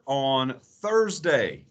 on Thursday,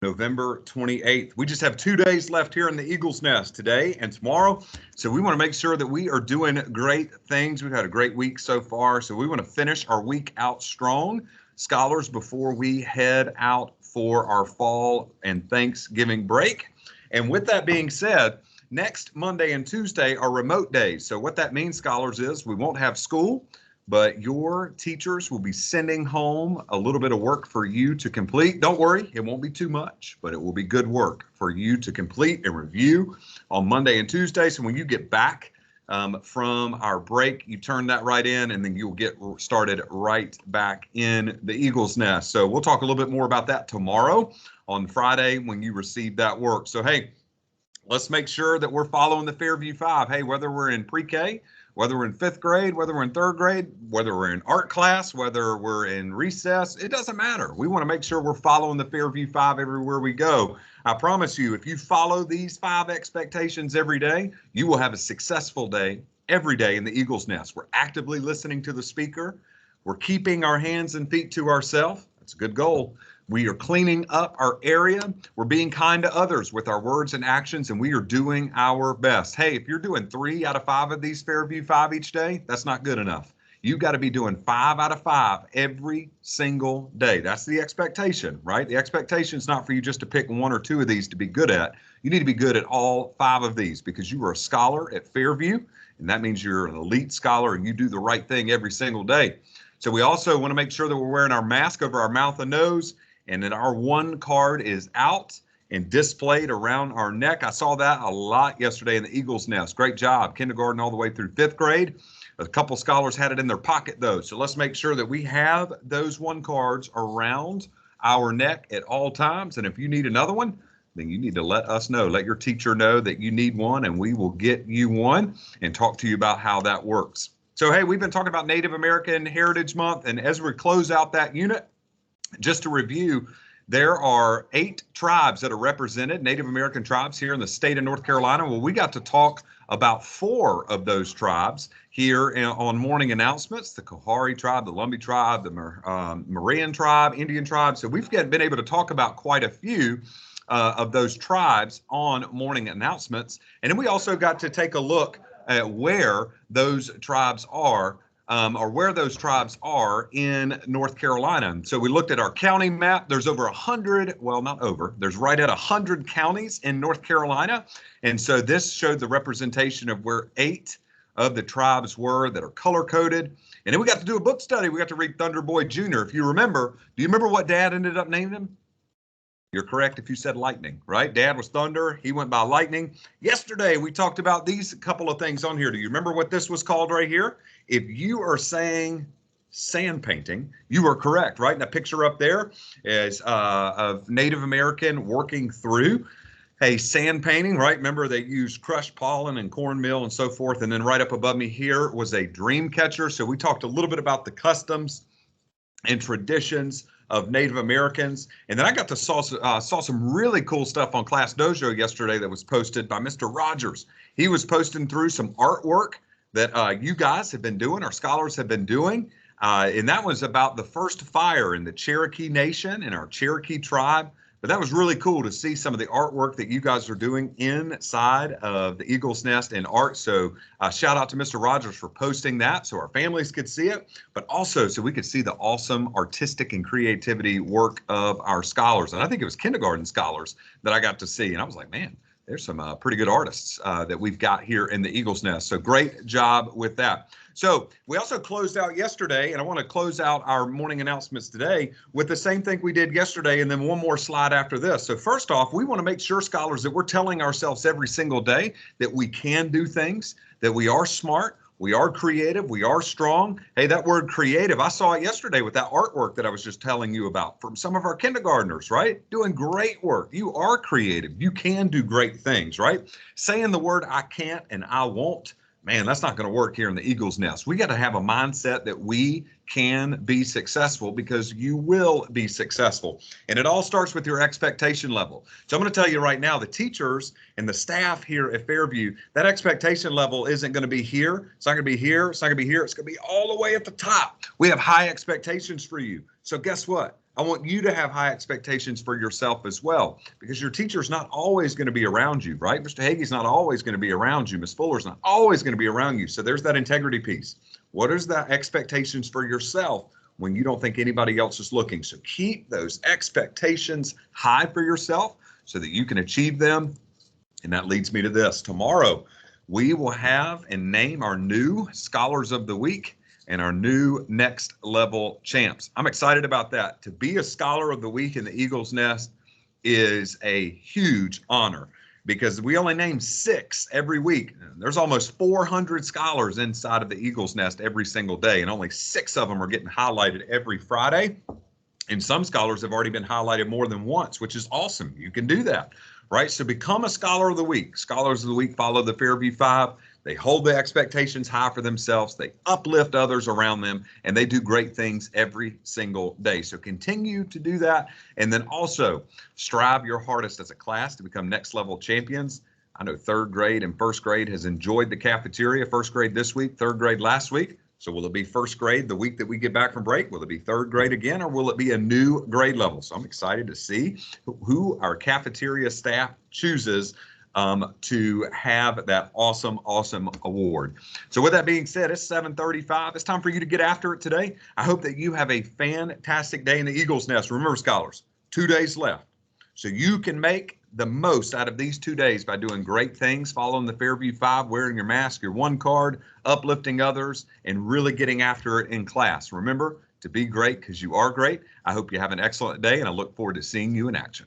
November 28th. We just have 2 days left here in the Eagle's Nest, today and tomorrow. So we want to make sure that we are doing great things. We've had a great week so far. So we want to finish our week out strong, scholars, before we head out for our fall and Thanksgiving break. And with that being said, next Monday and Tuesday are remote days. So what that means, scholars, is we won't have school, but your teachers will be sending home a little bit of work for you to complete. Don't worry, it won't be too much, but it will be good work for you to complete and review on Monday and Tuesday. So when you get back from our break, you turn that right in, and then you'll get started right back in the Eagle's Nest. So we'll talk a little bit more about that tomorrow on Friday when you receive that work. So, hey, let's make sure that we're following the Fairview 5. Hey, whether we're in pre-K, whether we're in 5th grade, whether we're in 3rd grade, whether we're in art class, whether we're in recess, it doesn't matter. We want to make sure we're following the Fairview 5 everywhere we go. I promise you, if you follow these 5 expectations every day, you will have a successful day every day in the Eagle's Nest. We're actively listening to the speaker. We're keeping our hands and feet to ourselves. That's a good goal. We are cleaning up our area. We're being kind to others with our words and actions, and we are doing our best. Hey, if you're doing 3 out of 5 of these Fairview 5 each day, that's not good enough. You've got to be doing 5 out of 5 every single day. That's the expectation, right? The expectation is not for you just to pick 1 or 2 of these to be good at. You need to be good at all 5 of these, because you are a scholar at Fairview, and that means you're an elite scholar and you do the right thing every single day. So we also want to make sure that we're wearing our mask over our mouth and nose, and then our 1 card is out and displayed around our neck. I saw that a lot yesterday in the Eagle's Nest. Great job, kindergarten all the way through 5th grade. A couple scholars had it in their pocket though. So let's make sure that we have those 1 cards around our neck at all times. And if you need another one, then you need to let us know. Let your teacher know that you need one, and we will get you one and talk to you about how that works. So, hey, we've been talking about Native American Heritage Month, and as we close out that unit, just to review, there are 8 tribes that are represented, Native American tribes here in the state of North Carolina. Well, we got to talk about 4 of those tribes here on morning announcements: the Kohari tribe, the Lumbee tribe, the Marian tribe, Indian tribe. So we've been able to talk about quite a few of those tribes on morning announcements. And then we also got to take a look at where those tribes are, or where those tribes are in North Carolina. So we looked at our county map. There's over 100, well, not over, there's right at 100 counties in North Carolina. And so this showed the representation of where 8 of the tribes were that are color coded. And then we got to do a book study. We got to read Thunder Boy Jr. If you remember, do you remember what Dad ended up naming him? You're correct if you said lightning, right? Dad was thunder. He went by lightning. Yesterday, we talked about these couple of things on here. Do you remember what this was called right here? If you are saying sand painting, you are correct, right? And the picture up there is of Native American working through a sand painting, right? Remember, they used crushed pollen and cornmeal and so forth. And then right up above me here was a dream catcher. So we talked a little bit about the customs and traditions of Native Americans. And then I got to saw some really cool stuff on Class Dojo yesterday that was posted by Mr. Rogers. He was posting through some artwork that you guys have been doing, our scholars have been doing. And that was about the first fire in the Cherokee Nation and our Cherokee tribe. But that was really cool to see some of the artwork that you guys are doing inside of the Eagle's Nest in art. So shout out to Mr. Rogers for posting that so our families could see it, but also so we could see the awesome artistic and creativity work of our scholars. And I think it was kindergarten scholars that I got to see. And I was like, man, there's some pretty good artists that we've got here in the Eagle's Nest. So great job with that. So we also closed out yesterday, and I want to close out our morning announcements today with the same thing we did yesterday, and then one more slide after this. So first off, we want to make sure, scholars, that we're telling ourselves every single day that we can do things, that we are smart, we are creative, we are strong. Hey, that word creative, I saw it yesterday with that artwork that I was just telling you about from some of our kindergartners, right? Doing great work. You are creative. You can do great things, right? Saying the word I can't and I won't, man, that's not going to work here in the Eagle's Nest. We got to have a mindset that we can be successful, because you will be successful. And it all starts with your expectation level. So I'm going to tell you right now, the teachers and the staff here at Fairview, that expectation level isn't going to be here. It's not going to be here. It's not going to be here. It's going to be all the way at the top. We have high expectations for you. So guess what? I want you to have high expectations for yourself as well, because your teacher's not always going to be around you, right? Mr. Hage's not always going to be around you. Ms. Fuller's not always going to be around you. So there's that integrity piece. What is the expectations for yourself when you don't think anybody else is looking? So keep those expectations high for yourself so that you can achieve them. And that leads me to this. Tomorrow, we will have and name our new Scholars of the Week and our new next level champs. I'm excited about that. To be a Scholar of the Week in the Eagles Nest is a huge honor because we only name 6 every week. There's almost 400 scholars inside of the Eagles Nest every single day, and only 6 of them are getting highlighted every Friday. And some scholars have already been highlighted more than once, which is awesome. You can do that, right? So become a Scholar of the Week. Scholars of the Week follow the Fairview 5. They hold the expectations high for themselves. They uplift others around them, and they do great things every single day. So continue to do that. And then also strive your hardest as a class to become next level champions. I know 3rd grade and 1st grade has enjoyed the cafeteria. 1st grade this week, 3rd grade last week. So will it be 1st grade the week that we get back from break? Will it be 3rd grade again, or will it be a new grade level? So I'm excited to see who our cafeteria staff chooses to have that awesome award. So with that being said, it's 7:35. It's time for you to get after it today. I hope that you have a fantastic day in the Eagles Nest. Remember, scholars, 2 days left. So you can make the most out of these 2 days by doing great things, following the Fairview 5, wearing your mask, your 1 card, uplifting others, and really getting after it in class. Remember to be great because you are great. I hope you have an excellent day, and I look forward to seeing you in action.